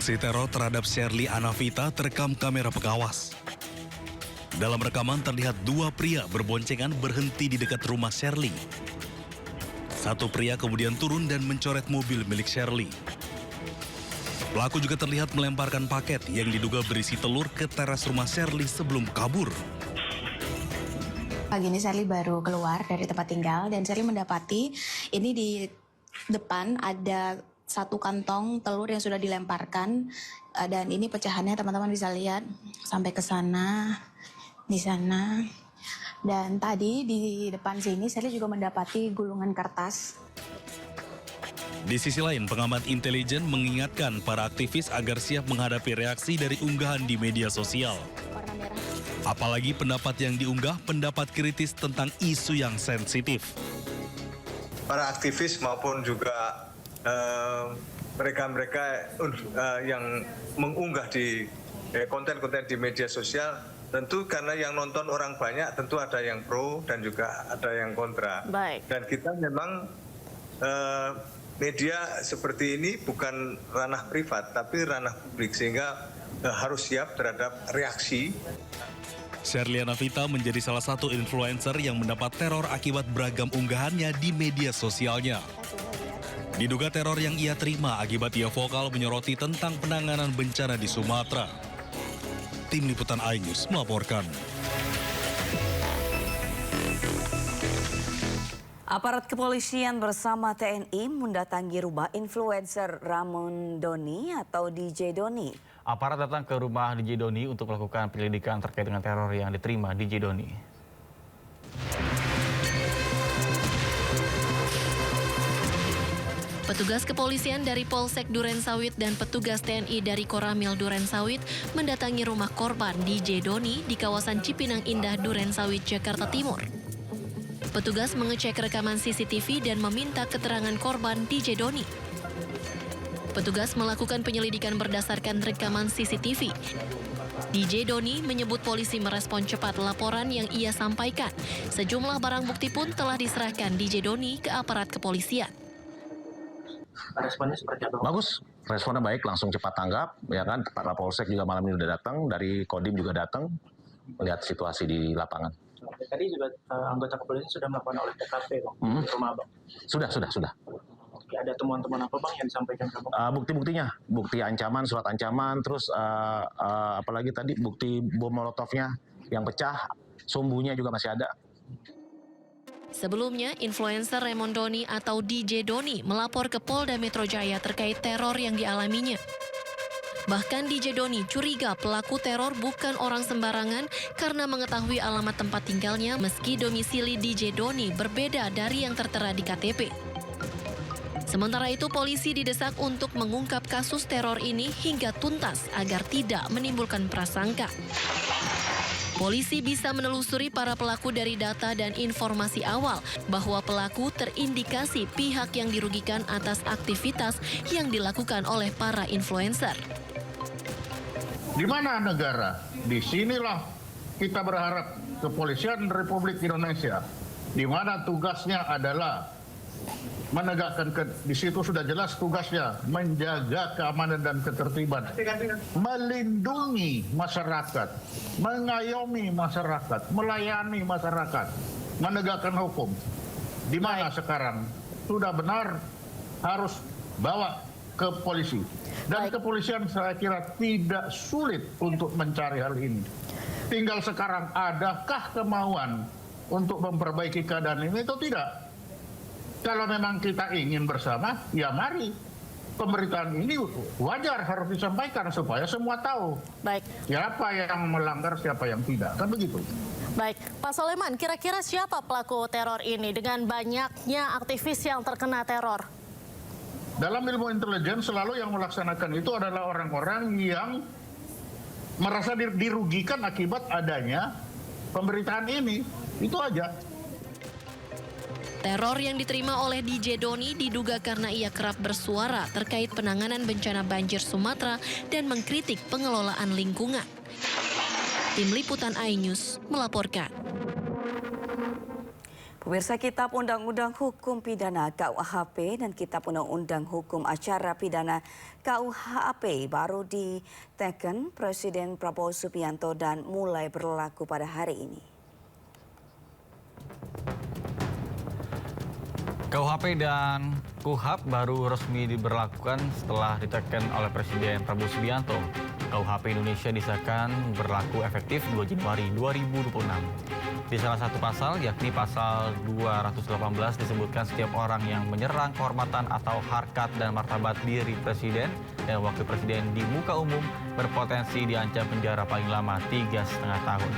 Aksi teror terhadap Sherly Anavita terekam kamera pengawas. Dalam rekaman terlihat dua pria berboncengan berhenti di dekat rumah Sherly. Satu pria kemudian turun dan mencoret mobil milik Sherly. Pelaku juga terlihat melemparkan paket yang diduga berisi telur ke teras rumah Sherly sebelum kabur. Pagi ini Sherly baru keluar dari tempat tinggal dan Sherly mendapati ini di depan ada satu kantong telur yang sudah dilemparkan dan ini pecahannya teman-teman bisa lihat sampai ke sana, di sana. Dan tadi di depan sini Sherly juga mendapati gulungan kertas. Di sisi lain, pengamat intelijen mengingatkan para aktivis agar siap menghadapi reaksi dari unggahan di media sosial. Warna merah. Apalagi pendapat yang diunggah pendapat kritis tentang isu yang sensitif. Para aktivis maupun juga mereka-mereka yang mengunggah di konten-konten di media sosial, tentu karena yang nonton orang banyak, tentu ada yang pro dan juga ada yang kontra. Baik. Dan kita memang media seperti ini bukan ranah privat, tapi ranah publik, sehingga harus siap terhadap reaksi. Sherly Anavita menjadi salah satu influencer yang mendapat teror akibat beragam unggahannya di media sosialnya. Diduga teror yang ia terima akibat ia vokal menyoroti tentang penanganan bencana di Sumatera. Tim Liputan iNews melaporkan. Aparat kepolisian bersama TNI mendatangi rumah influencer Ramon Doni atau DJ Doni. Aparat datang ke rumah DJ Doni untuk melakukan penyelidikan terkait dengan teror yang diterima DJ Doni. Petugas kepolisian dari Polsek Durensawit dan petugas TNI dari Koramil Durensawit mendatangi rumah korban DJ Doni di kawasan Cipinang Indah, Durensawit, Jakarta Timur. Petugas mengecek rekaman CCTV dan meminta keterangan korban DJ Doni. Petugas melakukan penyelidikan berdasarkan rekaman CCTV. DJ Doni menyebut polisi merespon cepat laporan yang ia sampaikan. Sejumlah barang bukti pun telah diserahkan DJ Doni ke aparat kepolisian. Responnya seperti apa? Bagus, responnya baik, langsung cepat tanggap, ya kan. Pak Polsek juga malam ini udah datang, dari Kodim juga datang melihat situasi di lapangan. Tadi juga anggota kepolisian sudah melakukan olah TKP, Bang, di rumah Abang. Sudah. Oke, ada temuan-temuan apa, Bang, yang disampaikan ke Abang? Bukti-buktinya, bukti ancaman, surat ancaman, terus apalagi tadi bukti bom molotovnya yang pecah, sumbunya juga masih ada. Sebelumnya, influencer Ramon Doni atau DJ Doni melapor ke Polda Metro Jaya terkait teror yang dialaminya. Bahkan DJ Doni curiga pelaku teror bukan orang sembarangan karena mengetahui alamat tempat tinggalnya meski domisili DJ Doni berbeda dari yang tertera di KTP. Sementara itu, polisi didesak untuk mengungkap kasus teror ini hingga tuntas agar tidak menimbulkan prasangka. Polisi bisa menelusuri para pelaku dari data dan informasi awal bahwa pelaku terindikasi pihak yang dirugikan atas aktivitas yang dilakukan oleh para influencer. Di mana negara? Di sinilah kita berharap kepolisian Republik Indonesia, di mana tugasnya adalah menegakkan, di situ sudah jelas tugasnya, menjaga keamanan dan ketertiban, melindungi masyarakat, mengayomi masyarakat, melayani masyarakat, menegakkan hukum. Di mana sekarang sudah benar harus bawa ke polisi. Dan kepolisian saya kira tidak sulit untuk mencari hal ini. Tinggal sekarang adakah kemauan untuk memperbaiki keadaan ini atau tidak? Kalau memang kita ingin bersama, ya mari. Pemberitaan ini wajar harus disampaikan supaya semua tahu. Baik. Siapa yang melanggar, siapa yang tidak. Kan begitu. Baik, Pak Soleman, kira-kira siapa pelaku teror ini dengan banyaknya aktivis yang terkena teror? Dalam ilmu intelijen selalu yang melaksanakan itu adalah orang-orang yang merasa dirugikan akibat adanya pemberitaan ini. Itu aja. Teror yang diterima oleh DJ Doni diduga karena ia kerap bersuara terkait penanganan bencana banjir Sumatera dan mengkritik pengelolaan lingkungan. Tim Liputan iNews melaporkan. Pemirsa, Kitab Undang-Undang Hukum Pidana KUHP dan Kitab Undang-Undang Hukum Acara Pidana KUHP baru diteken Presiden Prabowo Subianto dan mulai berlaku pada hari ini. KUHP dan KUHAP baru resmi diberlakukan setelah diteken oleh Presiden Prabowo Subianto. KUHP Indonesia disahkan berlaku efektif 2 Januari 2026. Di salah satu pasal, yakni pasal 218 disebutkan setiap orang yang menyerang kehormatan atau harkat dan martabat diri Presiden dan Wakil Presiden di muka umum berpotensi diancam penjara paling lama 3,5 tahun.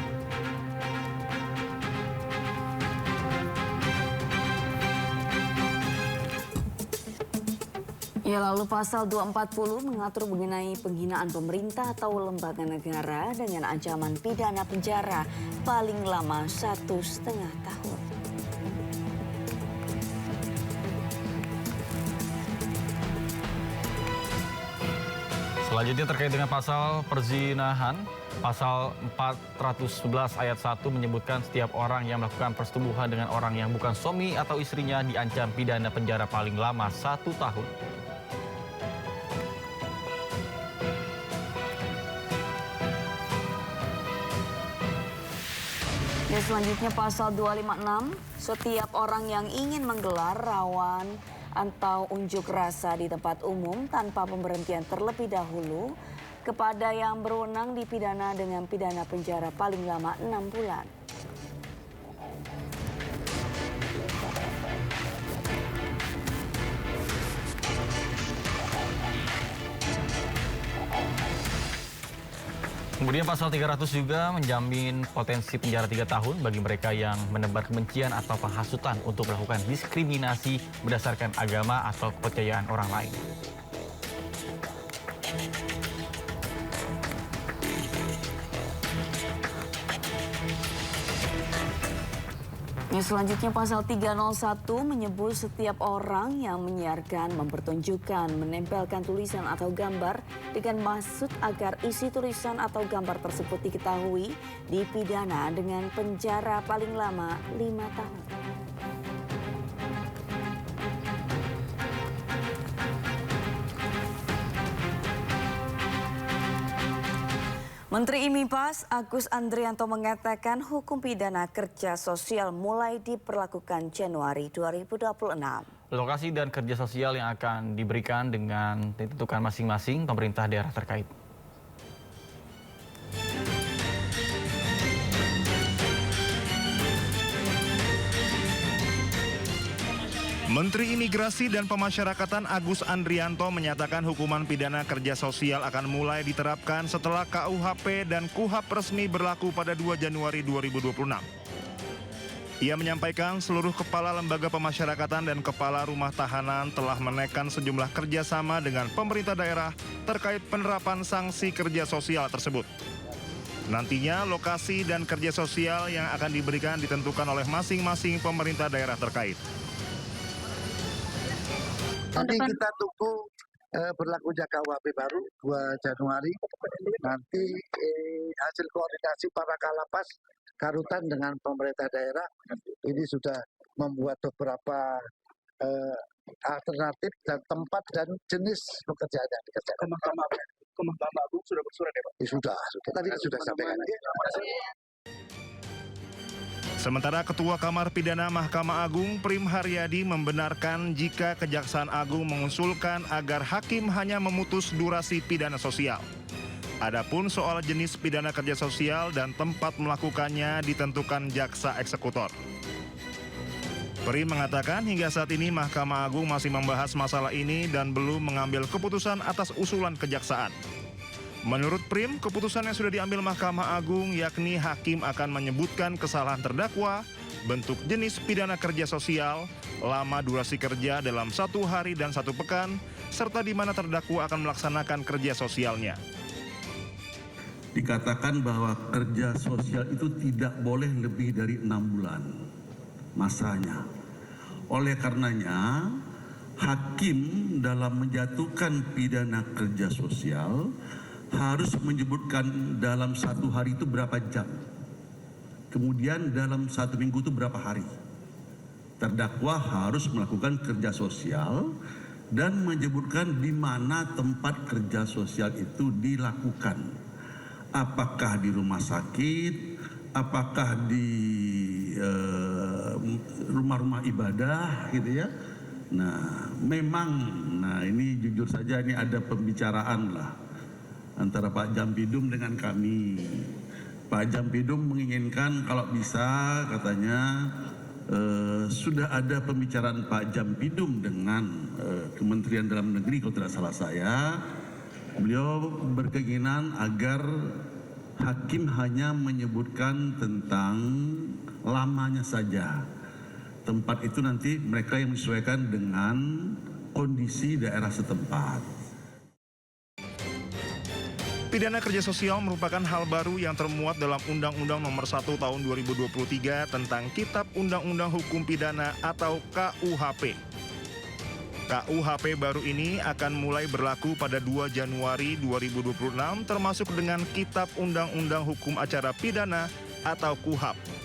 Ya, lalu pasal 240 mengatur mengenai penghinaan pemerintah atau lembaga negara dengan ancaman pidana penjara paling lama 1,5 tahun. Selanjutnya terkait dengan pasal perzinahan, pasal 411 ayat 1 menyebutkan setiap orang yang melakukan persetubuhan dengan orang yang bukan suami atau istrinya diancam pidana penjara paling lama 1 tahun. Dan selanjutnya pasal 256, setiap orang yang ingin menggelar rawan atau unjuk rasa di tempat umum tanpa pemberhentian terlebih dahulu kepada yang berwenang dipidana dengan pidana penjara paling lama 6 bulan. Kemudian pasal 300 juga menjamin potensi penjara 3 tahun bagi mereka yang menebar kebencian atau penghasutan untuk melakukan diskriminasi berdasarkan agama atau kepercayaan orang lain. Selanjutnya pasal 301 menyebut setiap orang yang menyiarkan, mempertunjukkan, menempelkan tulisan atau gambar dengan maksud agar isi tulisan atau gambar tersebut diketahui dipidana dengan penjara paling lama 5 tahun. Menteri IMIPAS Agus Andrianto mengatakan hukum pidana kerja sosial mulai diberlakukan Januari 2026. Lokasi dan kerja sosial yang akan diberikan dengan ditentukan masing-masing pemerintah daerah terkait. Menteri Imigrasi dan Pemasyarakatan Agus Andrianto menyatakan hukuman pidana kerja sosial akan mulai diterapkan setelah KUHP dan KUHAP resmi berlaku pada 2 Januari 2026. Ia menyampaikan seluruh kepala lembaga pemasyarakatan dan kepala rumah tahanan telah menekan sejumlah kerjasama dengan pemerintah daerah terkait penerapan sanksi kerja sosial tersebut. Nantinya lokasi dan kerja sosial yang akan diberikan ditentukan oleh masing-masing pemerintah daerah terkait. Nanti kita tunggu berlakunya KUHP baru 2 Januari. Nanti hasil koordinasi para kalapas Karutan dengan pemerintah daerah ini sudah membuat beberapa alternatif dan tempat dan jenis pekerjaan yang dikerjakan. Mahkamah Agung sudah bersurat ya Pak? Sudah. Tadi sudah sampaikan. Sementara Ketua Kamar Pidana Mahkamah Agung Prim Haryadi membenarkan jika Kejaksaan Agung mengusulkan agar hakim hanya memutus durasi pidana sosial. Adapun soal jenis pidana kerja sosial dan tempat melakukannya ditentukan jaksa eksekutor. Prim mengatakan hingga saat ini Mahkamah Agung masih membahas masalah ini dan belum mengambil keputusan atas usulan kejaksaan. Menurut Prim, keputusan yang sudah diambil Mahkamah Agung yakni hakim akan menyebutkan kesalahan terdakwa, bentuk jenis pidana kerja sosial, lama durasi kerja dalam 1 hari dan 1 pekan, serta di mana terdakwa akan melaksanakan kerja sosialnya. Dikatakan bahwa kerja sosial itu tidak boleh lebih dari 6 bulan masanya. Oleh karenanya, hakim dalam menjatuhkan pidana kerja sosial harus menyebutkan dalam 1 hari itu berapa jam. Kemudian dalam 1 minggu itu berapa hari. terdakwa harus melakukan kerja sosial dan menyebutkan di mana tempat kerja sosial itu dilakukan. Apakah di rumah sakit, apakah di rumah-rumah ibadah gitu ya. Nah, memang, ini jujur saja ini ada pembicaraan lah antara Pak Jampidum dengan kami. Pak Jampidum menginginkan kalau bisa katanya sudah ada pembicaraan Pak Jampidum dengan Kementerian Dalam Negeri kalau tidak salah saya. Beliau berkeinginan agar hakim hanya menyebutkan tentang lamanya saja. Tempat itu nanti mereka yang menyesuaikan dengan kondisi daerah setempat. Pidana kerja sosial merupakan hal baru yang termuat dalam Undang-Undang Nomor 1 Tahun 2023 tentang Kitab Undang-Undang Hukum Pidana atau KUHP. KUHP baru ini akan mulai berlaku pada 2 Januari 2026 termasuk dengan Kitab Undang-Undang Hukum Acara Pidana atau KUHAP.